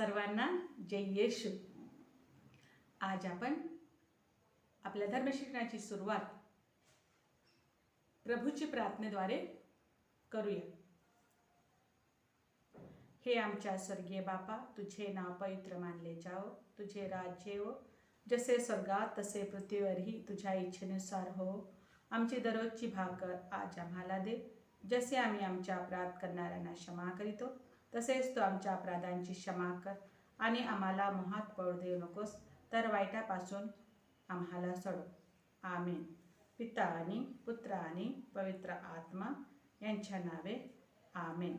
सर्वांना जय येशू। आज आपण आपल्या धर्मशिक्षणाची सुरुवात प्रभूची प्रार्थनेद्वारे करूया। हे आमच्या स्वर्गीय बापा, तुझे नाव पवित्र मानले जाओ, तुझे राज्य येवो, जसे स्वर्गात तसे पृथ्वीवरही तुझ्या इच्छेनुसार हो। आमची दररोजची भाकर आज आम्हाला दे, जसे आम्ही आमच्या अपराध करणाऱ्यांना क्षमा करीतो तसेच तू आमच्या अपराधांची क्षमा कर, आणि आम्हाला मोहात पडू देऊ नकोस, तर वाईटापासून आम्हाला सोडव। आमेन। पिता आणि पुत्र आणि पवित्र आत्मा यांच्या नावे आमेन।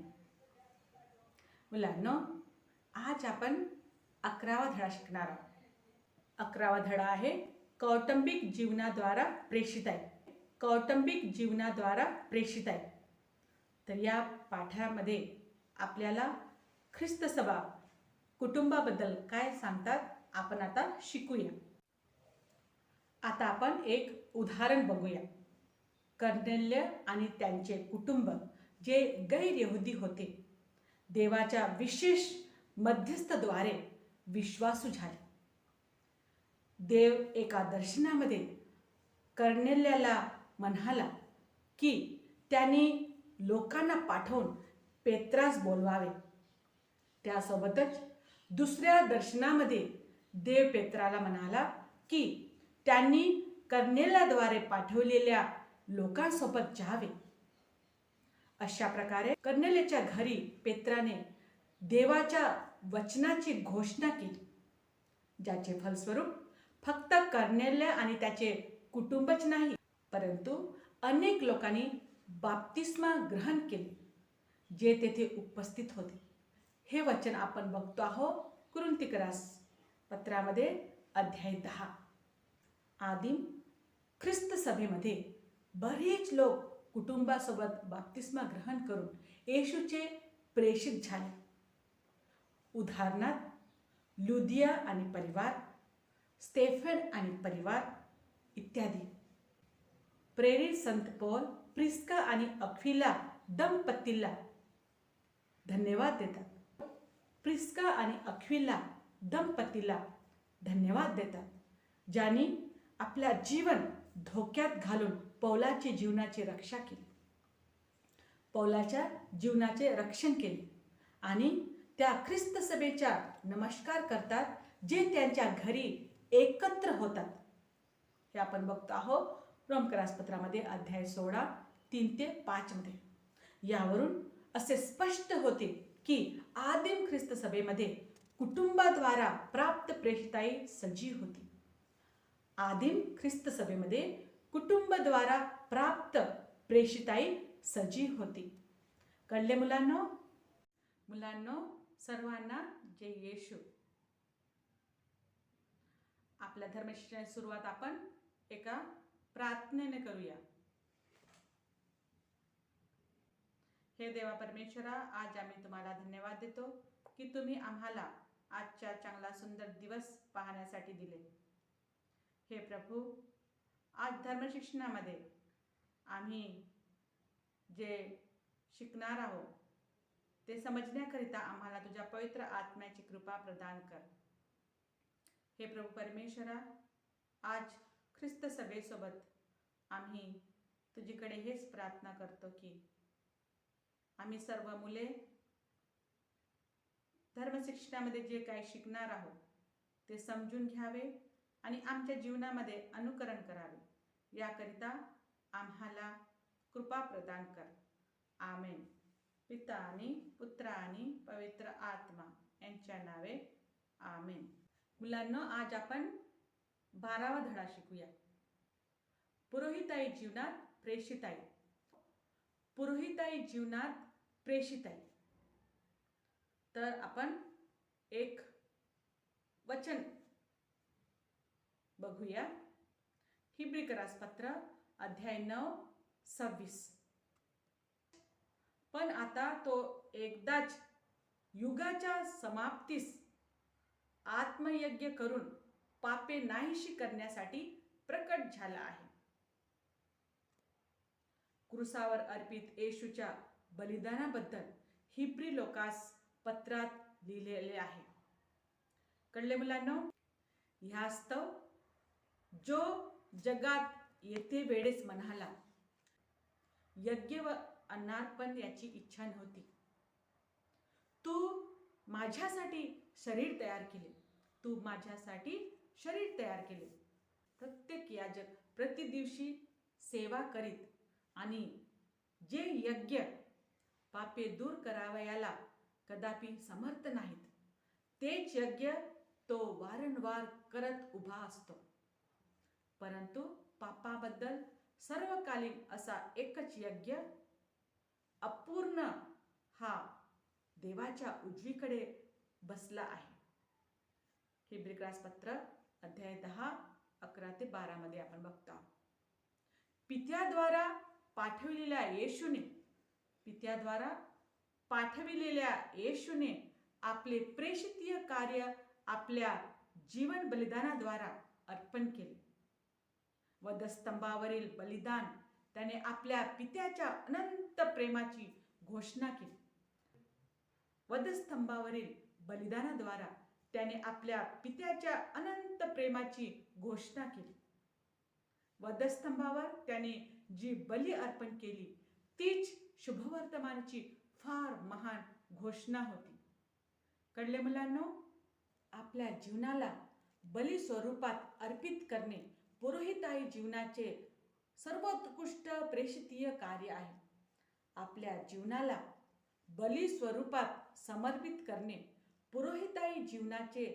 मुलांनो, आज आपण 11वा धडा शिकणार आहोत। 11वा धडा आहे कौटुंबिक जीवनाद्वारा प्रेषित आहे। कौटुंबिक जीवनाद्वारा प्रेषित आहे। तर या पाठामध्ये आपल्याला ख्रिस्त सभा कुटुंबाबद्दल काय सांगतात आपण आता शिकूया। आता आपण एक उदाहरण बघूया। कर्नेल्य आणि त्यांचे कुटुंब जे गैर यहुदी होते, देवाच्या विशेष मध्यस्थद्वारे विश्वासू झाले। देव एका दर्शनामध्ये कर्नेल्याला म्हणाला की त्यांनी लोकांना पाठवून पेत्रास बोलवावे। त्यासोबतच दुसऱ्या दर्शनामध्ये देव पेत्राला म्हणाला की त्यांनी कर्नेल्याद्वारे पाठवलेल्या लोकांसोबत जावे। अशा प्रकारे कर्नेल्याच्या घरी पेत्राने देवाच्या वचनाची घोषणा केली, ज्याचे फलस्वरूप फक्त कर्नेल्या आणि त्याचे कुटुंबच नाही, परंतु अनेक लोकांनी बाप्तिस्मा ग्रहण केले जे तेथे उपस्थित होते। हे वचन आपण बघतो आहोत कुरिन्थिकरास पत्रामध्ये अध्याय 10। आदिम ख्रिस्त सभेमध्ये बरेच लोक कुटुंबासोबत बाप्तिस्मा ग्रहण करून येशूचे प्रेषित झाले। उदाहरणार्थ लुदिया आणि परिवार, स्टेफन आणि परिवार इत्यादी। प्रेरित संत पौल प्रिस्का आणि अक्विला दंपतीला धन्यवाद देतात। प्रिस्का आणि अक्विला दंपतीला धन्यवाद देतात, ज्यांनी आपल्या जीवन धोक्यात घालून पौलाच्या जीवनाची रक्षा केली, पौलाच्या जीवनाचे रक्षण केले, आणि त्या ख्रिस्त सभेचा नमस्कार करतात जे त्यांच्या घरी एकत्र होतात। हे आपण बघतो आहोत रोमकरास पत्रामध्ये अध्याय 16 3 ते 5 मध्ये। यावरून असे स्पष्ट होते की आदिम ख्रिस्त सभेमध्ये कुटुंबाद्वारा प्राप्त प्रेषिताई सजीव होती। आदिम ख्रिस्त सभेमध्ये कुटुंबाद्वारा प्राप्त प्रेषिताई सजीव होती। कळले मुलांनो? मुलांनो, सर्वांना जय येशू। आपल्या धर्मशिक्षणाची सुरुवात आपण एका प्रार्थनेने करूया। हे देवा परमेश्वरा, आज आम्ही तुम्हाला धन्यवाद देतो की तुम्ही आम्हाला आजचा चांगला सुंदर दिवस पाहण्यासाठी दिले। हे प्रभू, आज धर्मशिक्षणामध्ये आम्ही जे शिकणार आहोत ते समजण्याकरिता आम्हाला तुझ्या पवित्र आत्म्याची कृपा प्रदान कर। हे प्रभू परमेश्वरा, आज ख्रिस्त सभेसोबत आम्ही तुझीकडे हेच प्रार्थना करतो की आम्ही सर्व मुले धर्मशिक्षणामध्ये जे काही शिकणार आहोत ते समजून घ्यावे आणि आमच्या जीवनामध्ये अनुकरण करावे, याकरिता आम्हाला कृपा प्रदान कर। आमेन। पिता आणि पुत्र आणि पवित्र आत्मा यांच्या नावे आमेन। मुलांनो, आज आपण 12वा धडा शिकूया। पुरोहिताई जीवनात प्रेषिताई। पुरोहिताई जीवनात प्रेषिताई। तर आपण एक वचन बघूया। हिब्रीकरास पत्र अध्याय 9 26। पण आता तो एकदाच युगाच्या समाप्तीस आत्मयज्ञ करून पापे नाहीशी करण्यासाठी प्रकट झाला आहे। क्रूसावर अर्पित येशूच्या बलिदानाबद्दल हिब्री लोकास पत्रात लिहिलेले आहे। कळले मुलांनो? ह्यास्तव जो जगात येते वेळेस म्हणाला, यज्ञ व अन्नार्पण याची इच्छा नव्हती, तू माझ्यासाठी शरीर तयार केले, तू माझ्यासाठी शरीर तयार केले. प्रत्येक याजक प्रतिदिवशी सेवा करीत आणि जे यज्ञ पापे दूर करावयाला कदापि समर्थ नाहीत, तेच यज्ञ तो वारंवार करत उभा असतो. परंतु पापाबद्दल सर्वकालीन असा एकच यज्ञ अपूर्ण हा देवाच्या उजवीकडे बसला आहे. हिब्रीपत्र अध्याय 10 11 ते 12 मध्ये आपण बघतो. पित्याद्वारा पाठविलेल्या येशूने आपले प्रेषितीय कार्य आपल्या जीवन बलिदानाद्वारा अर्पण केले. वधस्तंभावरील बलिदान त्याने आपल्या पित्याच्या अनंत प्रेमाची घोषणा केली. वधस्तंभावरील बलिदानाद्वारा त्याने आपल्या पित्याच्या अनंत प्रेमाची घोषणा केली. वधस्तंभावर त्याने जी बली अर्पण केली तीच शुभवर्तमानाची फार महान घोषणा होती. कळले मुलांनो? आपल्या जीवनाला बली स्वरूपात अर्पित करणे पुरोहिताई जीवनाचे सर्वोत्कृष्ट प्रेषितीय कार्य आहे. आपल्या जीवनाला बली स्वरूपात समर्पित करणे पुरोहिताई जीवनाचे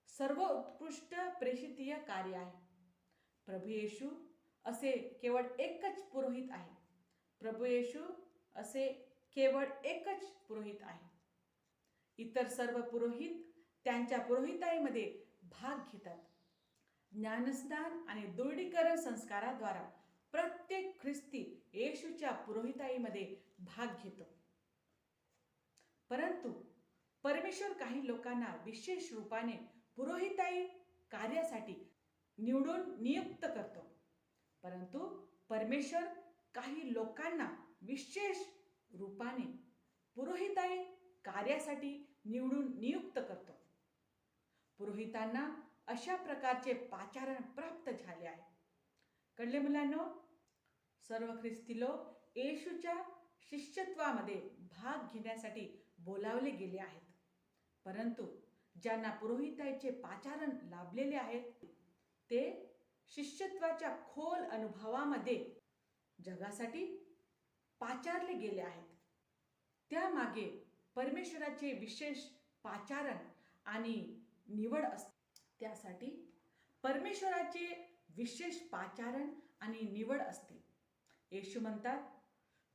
सर्वोत्कृष्ट प्रेषितीय कार्य आहे. प्रभू येशू असे केवळ एकच पुरोहित आहे. प्रभू येशू असे केवळ एकच पुरोहित आहे. इतर सर्व पुरोहित त्यांच्या पुरोहिताईमध्ये भाग घेतात. ज्ञानस्नान आणि दृढीकरण संस्काराद्वारा प्रत्येक ख्रिस्ती येशूच्या पुरोहिताईमध्ये भाग घेतो. परंतु परमेश्वर काही लोकांना विशेष रूपाने पुरोहिताई कार्यासाठी नियुक्त करतो. परंतु परमेश्वर काही लोकांना विशेष रूपाने पुरोहिताई कार्यासाठी नियुक्त करतो. पुरोहितांना अशा प्रकारचे पाचारण प्राप्त झाले आहे. कळले मुलांनो? सर्व ख्रिस्ती लोक येशूच्या शिष्यत्वामध्ये भाग घेण्यासाठी बोलावले गेले आहेत. परंतु ज्यांना पुरोहिताईचे पाचारण लाभलेले आहेत ते शिष्यत्वाच्या खोल अनुभवामध्ये जगासाठी पाचारले गेले आहेत. त्यामागे परमेश्वराचे विशेष पाचारण आणि निवड असते. त्यासाठी परमेश्वराचे विशेष पाचारण आणि निवड असते. येशू म्हणतात,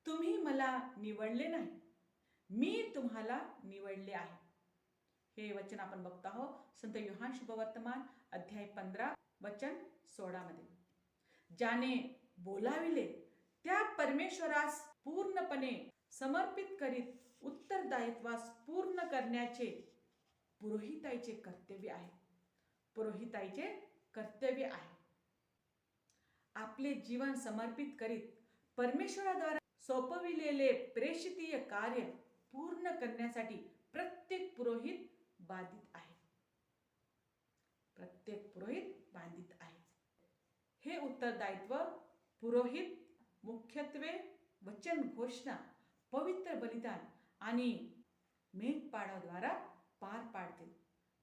तुम्ही मला निवडले नाही, मी तुम्हाला निवडले आहे. हे वचन आपण बघतो आहोत संत योहान शुभवर्तमान अध्याय 15 वचन 16 मध्ये. ज्याने बोलाविले त्या परमेश्वरास पूर्णपणे समर्पित करीत उत्तरदायित्वास पूर्ण करण्याचे पुरोहिताईचे कर्तव्य आहे. पुरोहिताईचे कर्तव्य आहे. आपले जीवन समर्पित करीत परमेश्वराद्वारे सोपविलेले प्रेषितीय कार्य पूर्ण करण्यासाठी प्रत्येक पुरोहित बाधित आहे. प्रत्येक पुरोहित बाधित आहे. हे उत्तरदायित्व पुरोहित मुख्यत्वे वचन घोषणा, पवित्र बलिदान आणि मेघपाडाद्वारा पार पाडतील.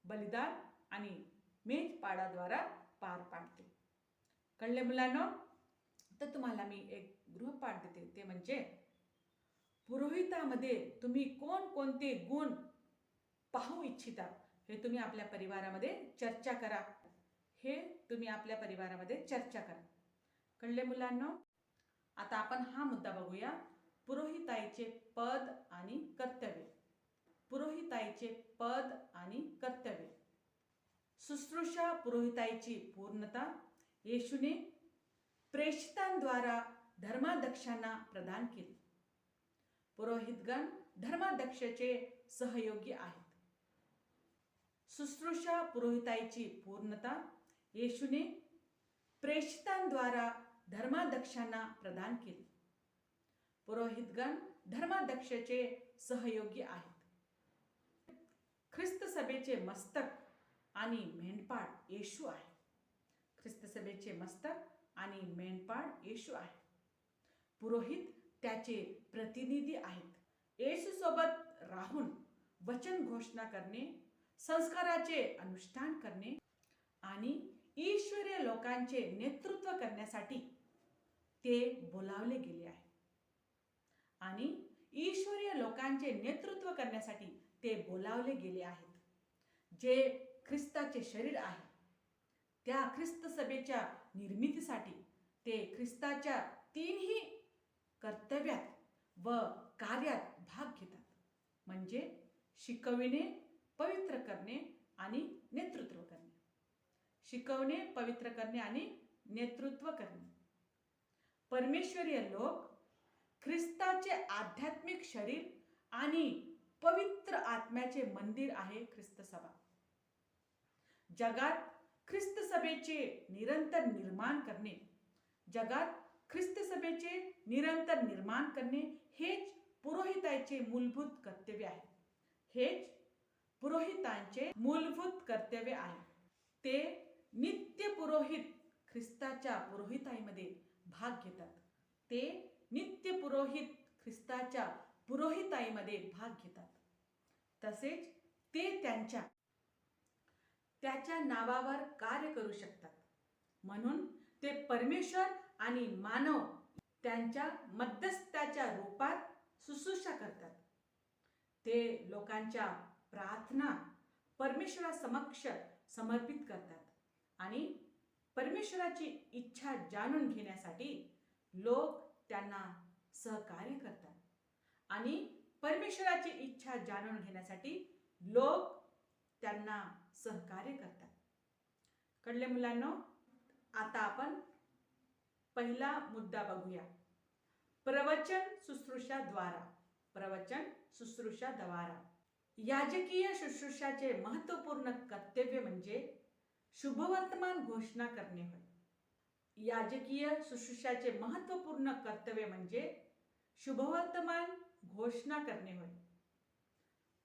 बलिदान आणि मेघपाडाद्वारा पार पाडतील. कळले मुलांनो? तर तुम्हाला मी एक गृहपाठ देते, ते म्हणजे पुरोहितामध्ये तुम्ही कोणकोणते गुण पाहू इच्छिता हे तुम्ही आपल्या परिवारामध्ये चर्चा करा. हे तुम्ही आपल्या परिवारामध्ये चर्चा करा. कळले मुलांनो? आता आपण हा मुद्दा बघूया, पुरोहिताईचे पद आणि कर्तव्य. पुरोहिताईचे पद आणि कर्तव्य. शुश्रूषा पुरोहिताईची पूर्णता येशूने प्रेषितांद्वारा धर्माध्यक्षांना प्रदान केली. पुरोहितगण धर्माध्यक्षाचे सहयोगी आहेत. शुश्रूषा पुरोहिताईची पूर्णता येशूने प्रेषितांद्वारा धर्माध्यक्षांना प्रदान केली. पुरोहितगण धर्माध्यक्षाचे सहयोगी आहेत. ख्रिस्त सभेचे मस्तक आणि मेंढपाळ येशू आहे. ख्रिस्त सभेचे मस्तक आणि मेंढपाळ येशू आहे. पुरोहित त्याचे प्रतिनिधी आहेत. येशू सोबत राहून वचन घोषणा करणे, संस्काराचे अनुष्ठान करणे आणि ईश्वरीय लोकांचे नेतृत्व करण्यासाठी ते बोलावले गेले आहे. आणि ईश्वरीय लोकांचे नेतृत्व करण्यासाठी ते बोलावले गेले आहेत. जे ख्रिस्ताचे शरीर आहे, त्या ख्रिस्त सभेच्या निर्मितीसाठी ते ख्रिस्ताच्या तीनही कर्तव्यात व कार्यात भाग घेतात. म्हणजे शिकविणे, पवित्र करणे आणि नेतृत्व करणे. शिकवणे, पवित्र करणे आणि नेतृत्व करणे. परमेश्वरीय लोक ख्रिस्ताचे आध्यात्मिक शरीर आणि पवित्र आत्म्याचे मंदिर आहे ख्रिस्त सभा. जगात ख्रिस्त सभेचे निरंतर निर्माण करणे, जगात ख्रिस्त सभेचे निरंतर निर्माण करणे हेच पुरोहिताचे मूलभूत कर्तव्य आहे. हेच पुरोहितांचे मूलभूत कर्तव्य आहे. ते नित्य पुरोहित ख्रिस्ताच्या पुरोहिताईमध्ये भाग घेतात. ते नित्य पुरोहित ख्रिस्ताच्या पुरोहिताईमध्ये भाग घेतात. तसेच ते त्याच्या नावावर कार्य करू शकतात. म्हणून ते परमेश्वर आणि मानव त्यांच्या मध्यस्थाच्या रूपात शुश्रूषा करतात. ते लोकांच्या प्रार्थना परमेश्वरासमक्ष समर्पित करतात आणि परमेश्वराची इच्छा जाणून घेण्यासाठी लोक त्यांना सहकार्य करतात. आणि परमेश्वराची इच्छा जाणून घेण्यासाठी लोक त्यांना सहकार्य करतात. कळले मुलांनो? आता आपण पहिला मुद्दा बघूया. प्रवचन शुश्रूषाद्वारा. प्रवचन शुश्रूषाद्वारा. याजकीय शुश्रूषाचे महत्त्वपूर्ण कर्तव्य म्हणजे शुभवर्तमान घोषणा करणे होय. याजकीय शुश्रूषाचे महत्त्वपूर्ण कर्तव्य म्हणजे शुभवर्तमान घोषणा करणे होय.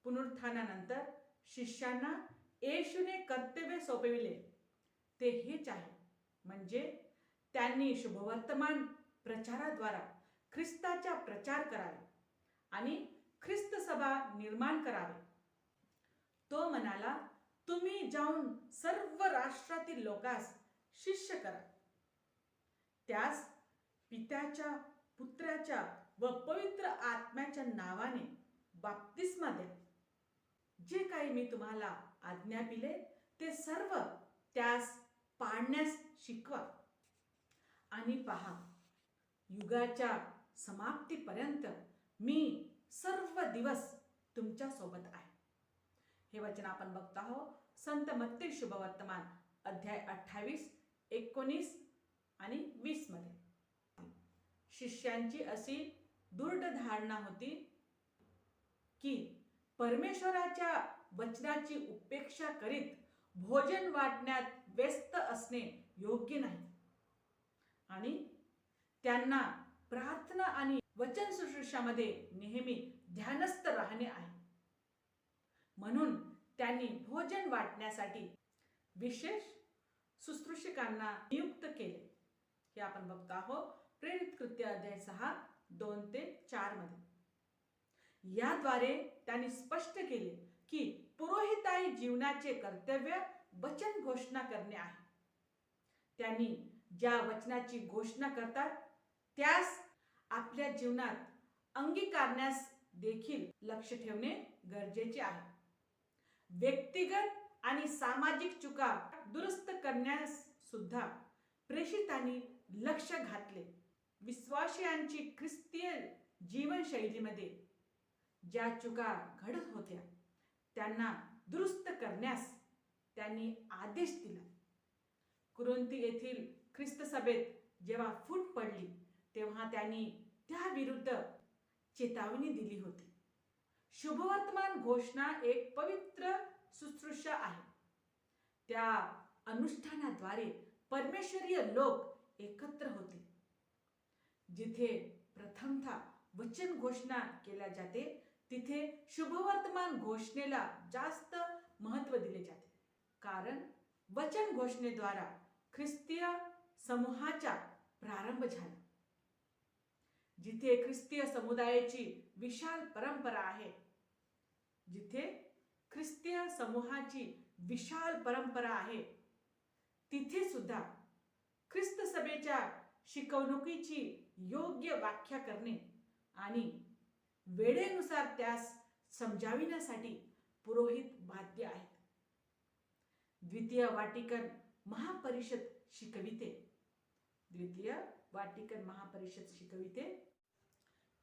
पुनरुत्थानानंतर शिष्यांना येशूने कर्तव्य सोपविले ते हेच आहे. म्हणजे त्यांनी शुभवर्तमान प्रचाराद्वारा ख्रिस्ताचा प्रचार करावे आणि ख्रिस्त सभा निर्माण करावे. तो म्हणाला, तुम्ही जाऊन सर्व राष्ट्रातील लोकांस शिष्य करा. त्यास पित्याच्या, पुत्राच्या व पवित्र आत्म्याच्या नावाने बाप्तिस्मा द्या. जे काही मी तुम्हाला आज्ञापिले ते सर्व त्यास पाळण्यास शिकवा. आणि पहा, युगाच्या समाप्तीपर्यंत मी सर्व दिवस तुमच्या सोबत आहे. हे वचन आपण बघतो आहोत संत मत्ती शुभवर्तमान अध्याय 28, 19 आणि 20 मध्ये. शिष्यांची अशी दृढ धारणा होती की परमेश्वराच्या वचनाची उपेक्षा करीत भोजन वाटण्यात व्यस्त असणे योग्य नाही आणि त्यांना प्रार्थना आणि वचन शुश्रूषामध्ये नेहमी ध्यानस्थ राहणे आहे. म्हणून त्यांनी भोजन वाटण्यासाठी विशेष शुश्रूषकांना नियुक्त केले. हे आपण बघतो आहोत प्रेरित कृत्य अध्याय 6, 2-4 मध्ये. याद्वारे त्यांनी स्पष्ट केले की पुरोहिताई जीवनाचे कर्तव्य वचन घोषणा करणे आहे. त्यांनी ज्या वचनाची घोषणा करतात त्यास आपल्या जीवनात अंगीकारण्यास देखील लक्ष ठेवणे गरजेचे आहे. व्यक्तिगत आणि सामाजिक चुका दुरुस्त करण्यास सुद्धा प्रेषितांनी लक्ष घातले. विश्वासियांची ख्रिस्तीय जीवनशैलीमध्ये ज्या चुका घडत होत्या त्यांना दुरुस्त करण्यास त्यांनी आदेश दिला. कुरिन्थ येथील ख्रिस्त सभेत जेव्हा फूट पडली तेव्हा त्यांनी त्याविरुद्ध चेतावणी दिली होती. शुभवर्तमान घोषणा एक पवित्र शुश्रूषा आहे. त्या अनुष्ठानाद्वारे परमेश्वरीय लोक एकत्र होते. जिथे प्रथमतः वचन घोषणा केल्या जाते तिथे शुभवर्तमान घोषणेला जास्त महत्त्व दिले जाते. कारण वचन घोषणेद्वारा ख्रिस्तीय समूहाचा प्रारंभ झाला. जिथे ख्रिस्तीय समुदायाची विशाल परंपरा आहे, जिथे ख्रिस्तीय समूहाची विशाल परंपरा आहे, तिथे सुद्धा ख्रिस्त सभेच्या शिकवणुकीची योग्य व्याख्या करणे आणि वेळेनुसार त्यास समजाविण्यासाठी पुरोहित बाध्य आहेत. द्वितीय वाटिकन महापरिषद शिकविते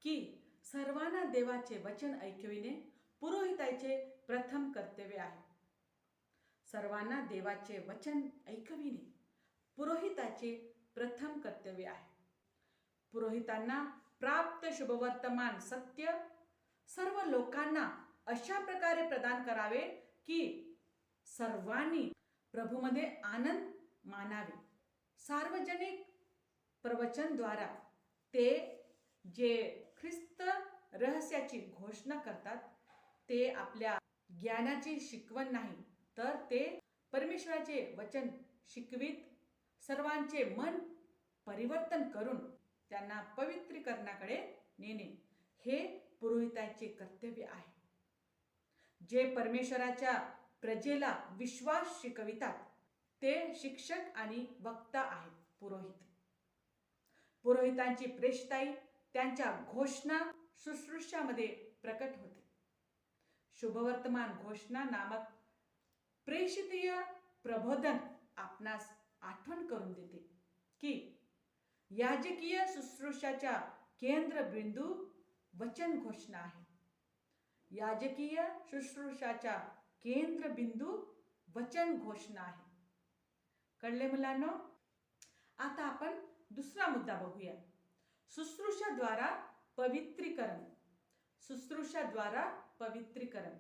की सर्वांना देवाचे वचन ऐकविणे पुरोहिताचे प्रथम कर्तव्य आहे. सर्वांना देवाचे वचन ऐकविणे पुरोहिताचे प्रथम कर्तव्य आहे. पुरोहितांना प्राप्त शुभवर्तमान सत्य सर्व लोकांना अशा प्रकारे प्रदान करावे की सर्वांनी प्रभूमध्ये आनंद मानावे. सार्वजनिक प्रवचनद्वारा ते जे ख्रिस्त रहस्याची घोषणा करतात ते आपल्या ज्ञानाची शिकवण नाही, तर ते परमेश्वराचे वचन शिकवित सर्वांचे मन परिवर्तन करून त्यांना पवित्रीकरणाकडे नेणे हे पुरोहिताचे कर्तव्य आहे. जे परमेश्वराच्या प्रजेला विश्वास शिकवितात ते शिक्षक आणि वक्ता आहेत. पुरोहितांची प्रेषिताई त्यांच्या घोषणा शुश्रूषामध्ये प्रकट होते. शुभवर्तमान घोषणा नामक प्रेषितीय प्रबोधन आपणास आठवण करून देते की याजकीय शुश्रूषाचा केंद्रबिंदू वचन घोषणा आहे. याजकीय शुश्रूषाचा केंद्रबिंदू वचन घोषणा आहे. कळले मुलांनो? आता आपण दुसरा मुद्दा बघूया. शुश्रूषाद्वारा पवित्रीकरण. शुश्रूषाद्वारा पवित्रीकरण.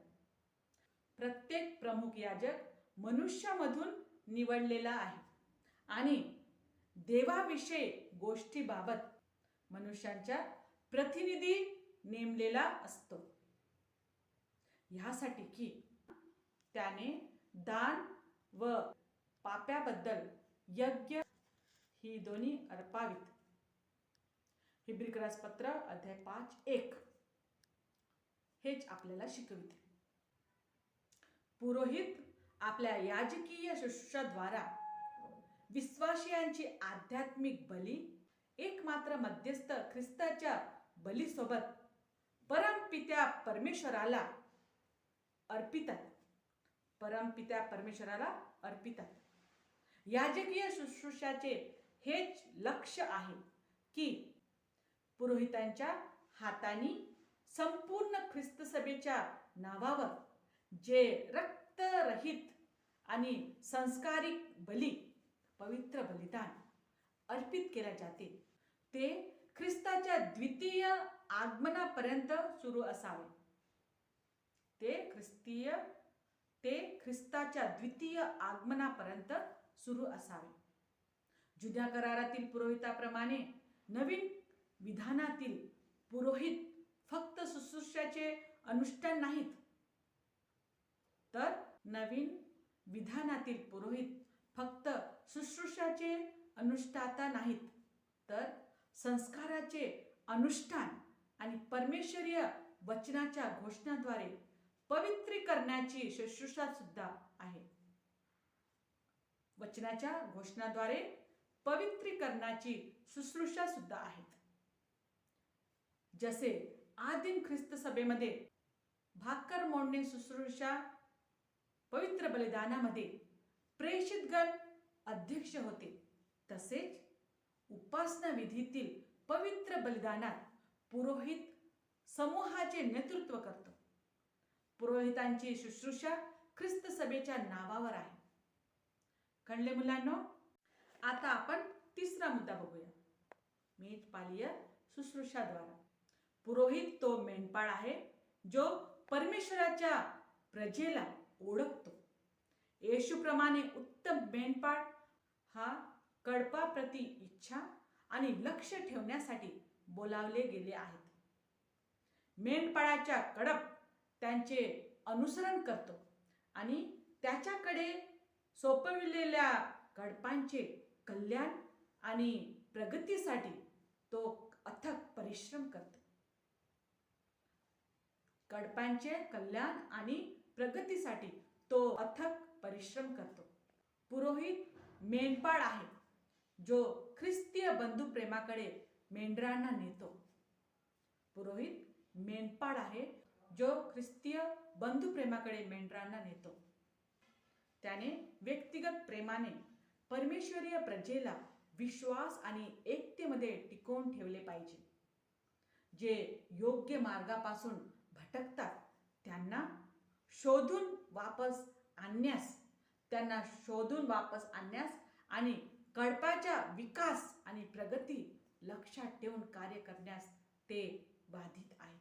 प्रत्येक प्रमुख याजक मनुष्यामधून निवडलेला आहे आणि देवाविषयी गोष्टीबाबत मनुष्यांचा प्रतिनिधी नेमलेला असतो. ह्यासाठी की त्याने दान व पाप्याबद्दल यज्ञ ही दोन्ही अर्पावीत. हिब्री पत्र अध्याय 5:1 हेच आपल्याला शिकविते. पुरोहित आपल्या याजकीय शुश्रूषाद्वारा विश्वासियांची आध्यात्मिक बली एकमात्र मध्यस्थ ख्रिस्ताच्या बलीसोबत परमपित्या परमेश्वराला अर्पितात. परमपित्या परमेश्वराला अर्पितात. याजकीय शुश्रूषाचे हेच लक्ष्य आहे की पुरोहितांच्या हातांनी संपूर्ण ख्रिस्त सभेच्या नावावर जे रक्तरहित आणि संस्कारिक बली पवित्र बलिदान अर्पित केले जाते ते ख्रिस्ताच्या द्वितीय आगमनापर्यंत सुरू असावे. ते ख्रिस्ताच्या द्वितीय आगमनापर्यंत सुरू असावे. जुन्या करारातील पुरोहिताप्रमाणे नवीन विधानातील पुरोहित फक्त शुश्रूषाचे अनुष्ठान नाहीत, तर नवीन विधानातील पुरोहित फक्त शुश्रूषाचे अनुष्ठाता नाहीत, तर संस्काराचे अनुष्ठान आणि परमेश्वरीय वचनाच्या घोषणाद्वारे पवित्रीकरणाची शुश्रूषा सुद्धा आहे. वचनाच्या घोषणाद्वारे पवित्रीकरणाची शुश्रूषा सुद्धा आहेत. जसे आदिम ख्रिस्त सभेमध्ये भाकर मोडणे शुश्रूषा पवित्र बलिदानामध्ये प्रेषितगण अध्यक्ष होते, तसेच उपासना विधीतील पवित्र बलिदानात पुरोहित समूहाचे नेतृत्व करतो. पुरोहितांची शुश्रूषा ख्रिस्त सभेच्या नावावर आहे. कळले मुलांनो? आता आपण तिसरा मुद्दा बघूया. मेजपालीय शुश्रूषाद्वारा. पुरोहित तो मेंढपाळ आहे जो परमेश्वराच्या प्रजेला ओळखतो. येशूप्रमाणे उत्तम मेंढपाळ हा कळपाप्रती इच्छा आणि लक्ष ठेवण्यासाठी बोलावले गेले आहेत. मेंढपाळाच्या कडप त्यांचे अनुसरण करतो आणि त्याच्याकडे सोपविलेल्या कडपांचे कल्याण आणि प्रगतीसाठी तो अथक परिश्रम करतो. कडपांचे कल्याण आणि प्रगतीसाठी तो अथक परिश्रम करतो. पुरोहित मेंढपाळ आहे जो ख्रिस्तीय बंधू प्रेमाकडे मेंढरांना नेतो. पुरोहित मेंढपाळ आहे जो ख्रिस्तीय बंधू प्रेमाकडे मेंढरांना नेतो. त्याने व्यक्तिगत प्रेमाने परमेश्वरीय प्रजेला विश्वास आणि एकतेमध्ये टिकवून ठेवले पाहिजे. जे योग्य मार्गापासून भटकतात त्यांना शोधून वापस आणण्यास आणि कडपाच्या विकास आणि प्रगती लक्षात ठेवून कार्य करण्यास ते बाधित आहेत.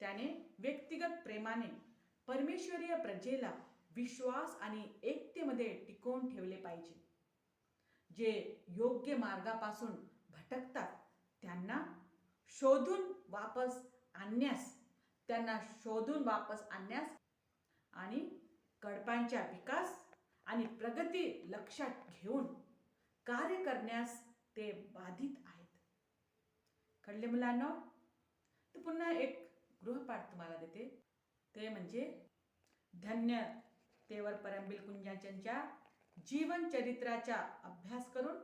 त्याने व्यक्तिगत प्रेमाने परमेश्वरीय प्रजेला विश्वास आणि एकतेमध्ये टिकवून ठेवले पाहिजे. जे योग्य मार्गापासून भटकतात त्यांना शोधून वापस आणण्यास आणि कडपांच्या विकास आणि प्रगती लक्षात घेऊन कार्य करण्यास ते बाधित आहेत. कळले मुलांनो? तर पुन्हा एक गृहपाठ तुम्हाला देते. ते म्हणजे धन्य तेवर परमबीर कुंजांच्या जीवन चरित्राचा अभ्यास करून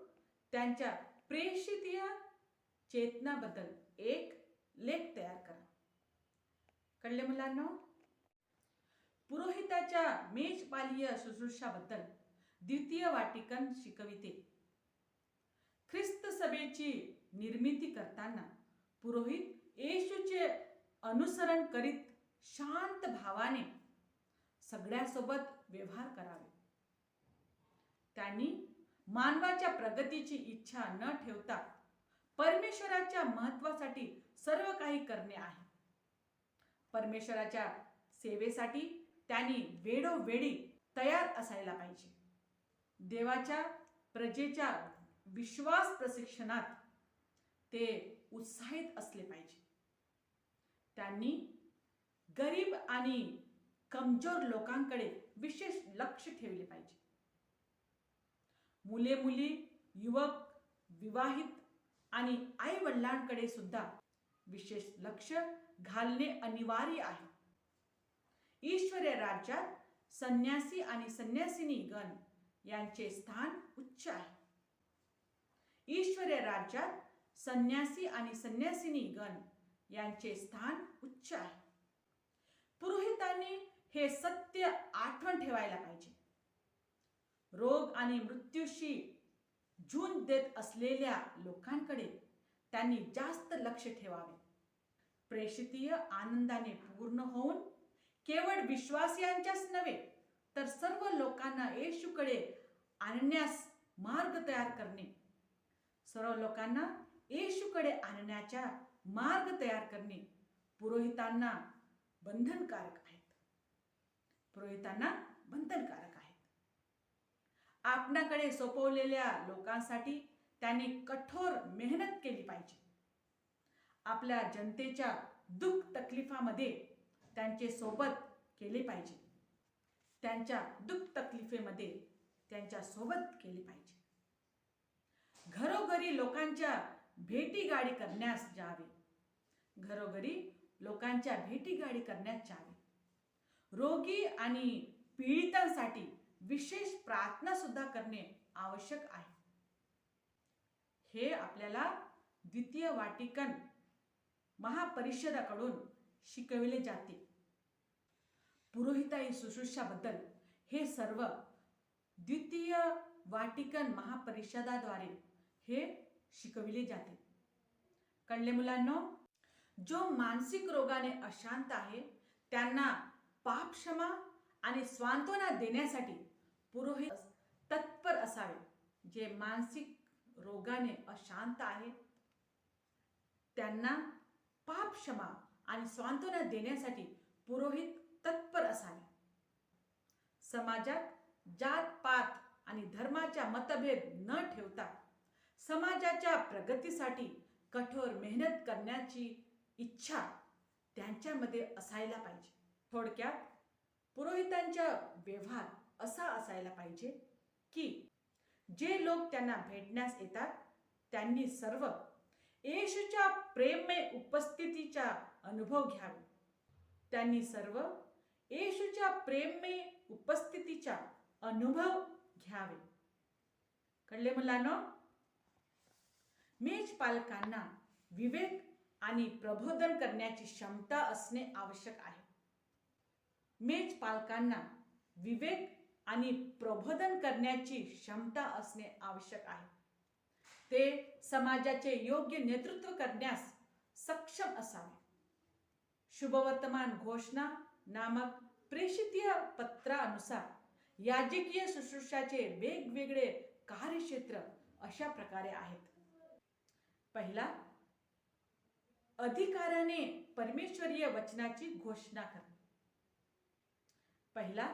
त्यांच्या प्रेषितीय चेतनाबद्दल एक लेख तयार करा. कळले मुलांनो? पुरोहिताच्या मेषपालीय शुश्रूषाबद्दल द्वितीय वाटिकन शिकविते. ख्रिस्त सभेची निर्मिती करताना पुरोहित येशूचे अनुसरण करीत शांत भावाने सगळ्यासोबत व्यवहार करावे. त्यांनी मानवाच्या प्रगतीची इच्छा न ठेवता परमेश्वराच्या महत्वासाठी सर्व काही करणे आहे. परमेश्वराच्या सेवेसाठी त्यांनी वेळोवेळी तयार असायला पाहिजे. देवाच्या प्रजेच्या विश्वास प्रशिक्षणात ते उत्साहित असले पाहिजे. त्यांनी गरीब आणि कमजोर लोकांकडे विशेष लक्ष ठेवले पाहिजे. मुले मुली, युवक, विवाहित आणि आई वडिलांकडे सुद्धा विशेष लक्ष घालणे अनिवार्य आहे. ईश्वरीय राज्यात संन्यासी आणि संन्यासिनी गण यांचे स्थान उच्च आहे. ईश्वरीय राज्यात संन्यासी आणि संन्यासिनी गण यांचे स्थान उच्च आहे. पुरोहितांनी हे सत्य आठवण ठेवायला पाहिजे. रोग आणि मृत्यूशी झुंज देत असलेल्या लोकांकडे त्यांनी जास्त लक्ष ठेवावे. प्रेषितीय आनंदाने पूर्ण होऊन केवळ विश्वासियांच्याच नव्हे तर सर्व लोकांना येशूकडे आणण्यास मार्ग तयार करणे. सर्व लोकांना येशूकडे आणण्याचा मार्ग तयार करणे पुरोहितांना बंधनकारक आहेत. आपणाकडे सोपवलेल्या लोकांसाठी त्यांनी कठोर मेहनत केली पाहिजे. आपल्या जनतेच्या दुःख तकलीफामध्ये त्यांचे सोबत केले पाहिजे. घरोघरी लोकांच्या भेटीगाडी करण्यास जावे. रोगी आणि पीडितांसाठी विशेष प्रार्थना सुद्धा करणे आवश्यक आहे. हे आपल्याला द्वितीय वाटिकन महापरिषदाकडून शिकविले जाते. पुरोहिताई शुश्रूषाबद्दल हे सर्व द्वितीय वाटिकन महापरिषदाद्वारे हे शिकविले जाते. कळले मुलांनो? जो मानसिक रोगाने अशांत आहे त्यांना पाप क्षमा आणि सांत्वना देण्यासाठी पुरोहित तत्पर असावे. जे मानसिक रोगाने अशांत आहे त्यांना पाप क्षमा आणि सांत्वना देण्यासाठी पुरोहित तत्पर असावे. समाजात जात पात आणि धर्माचा मतभेद न ठेवता समाजाच्या प्रगतीसाठी कठोर मेहनत करण्याची इच्छा त्यांच्यामध्ये असायला पाहिजे. थोडक्यात पुरोहितांचा व्यवहार असा असायला पाहिजे की जे लोक त्यांना भेटण्यास येतात त्यांनी सर्व येशूच्या प्रेममय उपस्थितीचा अनुभव घ्यावा. त्यांनी सर्व येशूच्या प्रेममय उपस्थितीचा अनुभव घ्यावे. कळले मुलांनो? मेजपालकांना विवेक आणि प्रबोधन करण्याची क्षमता असणे आवश्यक आहे. मेजपालकांना विवेक आणि प्रबोधन करण्याची क्षमता असणे आवश्यक आहे. ते समाजाचे योग्य नेतृत्व करण्यास सक्षम असावे. शुभवर्तमान घोषणा नामक प्रेषितीय पत्रानुसार याजकीय शुश्रूषाचे वेगवेगळे कार्यक्षेत्र अशा प्रकारे आहेत. पहिला, अधिकाराने परमेश्वरीय वचनाची घोषणा करणे. पहिला,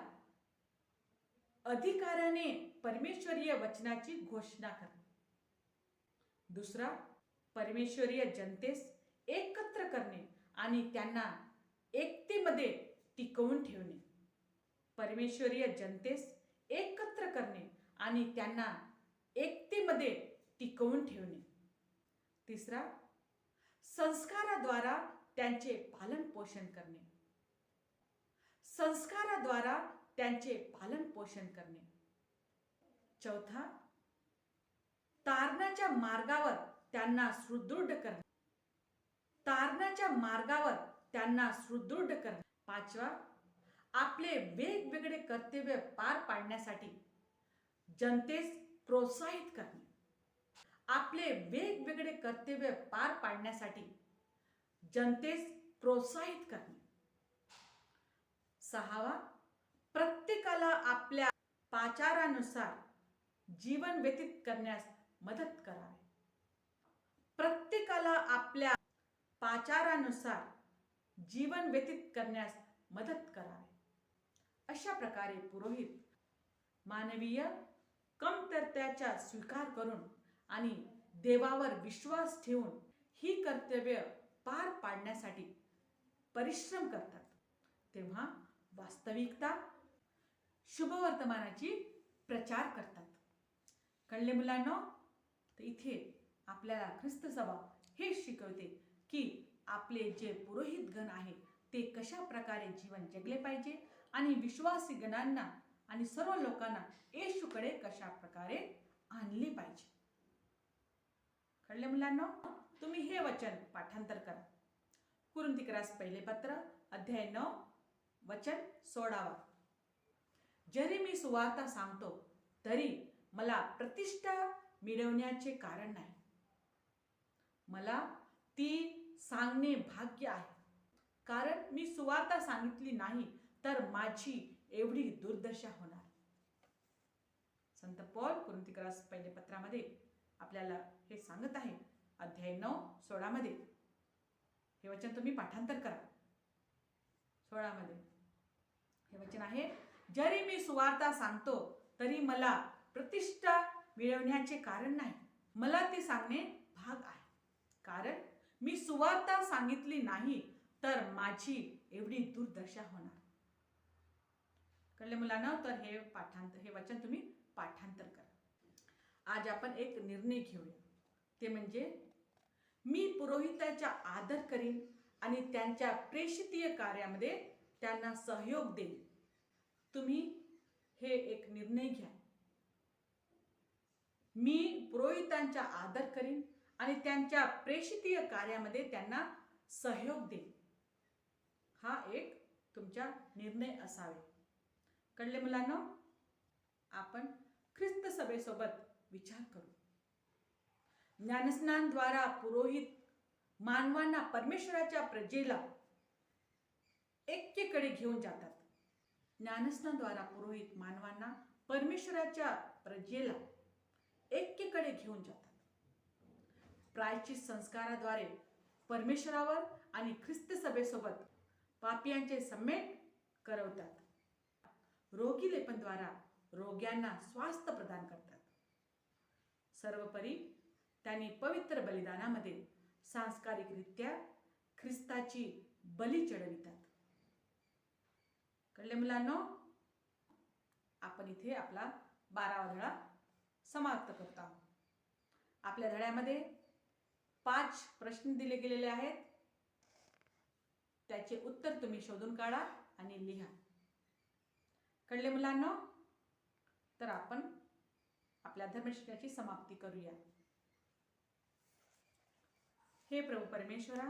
अधिकाराने परमेश्वरीय वचनाची घोषणा करणे. दुसरा, परमेश्वरीय जनतेस एकत्र करणे आणि त्यांना एकतेमध्ये टिकवून ठेवणे. परमेश्वरीय जनतेस एकत्र करणे आणि त्यांना एकतेमध्ये टिकवून ठेवणे. तिसरा, संस्काराद्वारा त्यांचे पालन पोषण करणे. संस्काराद्वारा त्यांचे पालन पोषण करणे. चौथा, तारणाच्या मार्गावर त्यांना सुदृढ करणे. तारणाच्या मार्गावर त्यांना सुदृढ करणे. पाचवा, आपले वेगवेगळे कर्तव्य पार पाडण्यासाठी जनतेस प्रोत्साहित करणे. आपले वेगवेगळे कर्तव्य पार पाडण्यासाठी जनतेस प्रोत्साहित करणे. सहावा, प्रत्येकाला आपल्या पाचारानुसार जीवन व्यतीत करण्यास मदत करावे. प्रत्येकाला आपल्या पाचारानुसार जीवन व्यतीत करण्यास मदत करावे. अशा प्रकारे पुरोहित मानवीय कमतरतेचा स्वीकार करून आणि देवावर विश्वास ठेवून ही कर्तव्य पार पाडण्यासाठी परिश्रम करतात. तेव्हा वास्तविकता शुभवर्तमानाची प्रचार करतात. कळले मुलांनो? तर इथे आपल्याला ख्रिस्त सभा हे शिकवते की आपले जे पुरोहित गण आहे ते कशा प्रकारे जीवन जगले पाहिजे आणि विश्वासी गणांना आणि सर्व लोकांना येशूकडे कशा प्रकारे आणले पाहिजे. कळले मुलांनो? तुम्ही हे वचन पाठांतर करा. कुरिन्थिकरास पहिले पत्र अध्याय 9 वचन 16. जरी मी सुवार्ता सांगतो तरी मला प्रतिष्ठा मिळवण्याचे कारण नाही. मला ती सांगणे भाग्य आहे, कारण मी सुवार्ता सांगितली नाही तर माझी एवढी दुर्दशा होणार. संत पौल कुरिन्थिकरास पहिले पत्रामध्ये आपल्याला हे सांगत आहे. अध्याय 9:16 मध्ये हे वचन तुम्ही पाठांतर करा. 16 मध्ये हे वचन आहे, जरी मी सुवार्ता सांगतो तरी मला प्रतिष्ठा मिळवण्याचे कारण नाही. मला ते सांगणे भाग आहे, कारण मी सुवार्ता सांगितली नाही तर माझी एवढी दुर्दशा होणार. कळले मुलांना? तर हे वचन तुम्ही पाठांतर करा. आज आपण एक निर्णय घेऊया. ते म्हणजे मी पुरोहिताचा आदर करीन आणि त्यांच्या प्रेषितीय कार्यामध्ये त्यांना सहयोग देईन. तुम्ही हे एक निर्णय घ्या. मी पुरोहितांचा आदर करीन आणि त्यांच्या प्रेषितीय कार्यामध्ये त्यांना सहयोग देईन. हा एक तुमचा निर्णय असावे. कळले मुलांनो? आपण ख्रिस्त सभेसोबत विचार करू. ज्ञानस्नानद्वारा पुरोहित मानवांना परमेश्वराच्या प्रजेला एकेकडे घेऊन जातात. ज्ञानस्नानाद्वारा पुरोहित मानवांना परमेश्वराच्या प्रजेला एकेकडे घेऊन जातात. प्रायश्चित संस्काराद्वारे परमेश्वरावर आणि ख्रिस्त सभेसोबत पापियांचे समेट करवतात. रोगी लेपनद्वारा रोग्यांना स्वास्थ्य प्रदान करतात. सर्वोपरी त्यांनी पवित्र बलिदानामध्ये सांस्कारिकरित्या ख्रिस्ताची बली चढवितात. कळले मुलांनो? आपण इथे आपला 12वा धडा समाप्त करत आहोत. आपल्या धड्यामध्ये 5 प्रश्न दिले गेलेले आहेत. त्याचे उत्तर तुम्ही शोधून काढा आणि लिहा. कळले मुलांनो? तर आपण आपल्या धर्मशिक्षणाची समाप्ती करूया. हे प्रभू परमेश्वरा,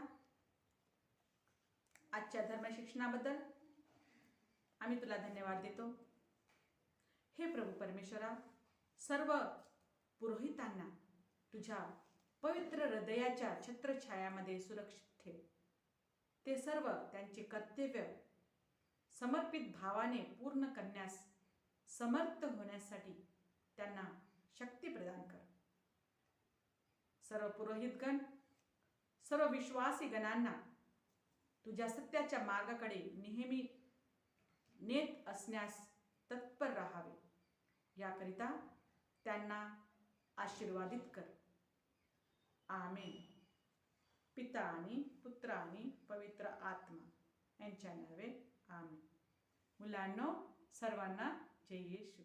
आजच्या धर्मशिक्षणाबद्दल आम्ही तुला धन्यवाद देतो. हे प्रभू परमेश्वरा, सर्व पुरोहितांना तुझ्या पवित्र हृदयाच्या छत्रछायामध्ये सुरक्षित ठेव. ते सर्व त्यांचे कर्तव्य समर्पित भावाने पूर्ण करण्यास समर्थ होण्यासाठी त्यांना शक्ती प्रदान कर. सर्व पुरोहितगण, सर्व विश्वासी गणांना तुझ्या सत्याच्या मार्गाकडे नेहमी नेत असण्यास तत्पर राहावे, याकरिता त्यांना आशीर्वादित कर. आमेन. पिता आणि पुत्र आणि पवित्र आत्मा यांच्या नावे आमेन. मुलांनो, सर्वांना जय येशू.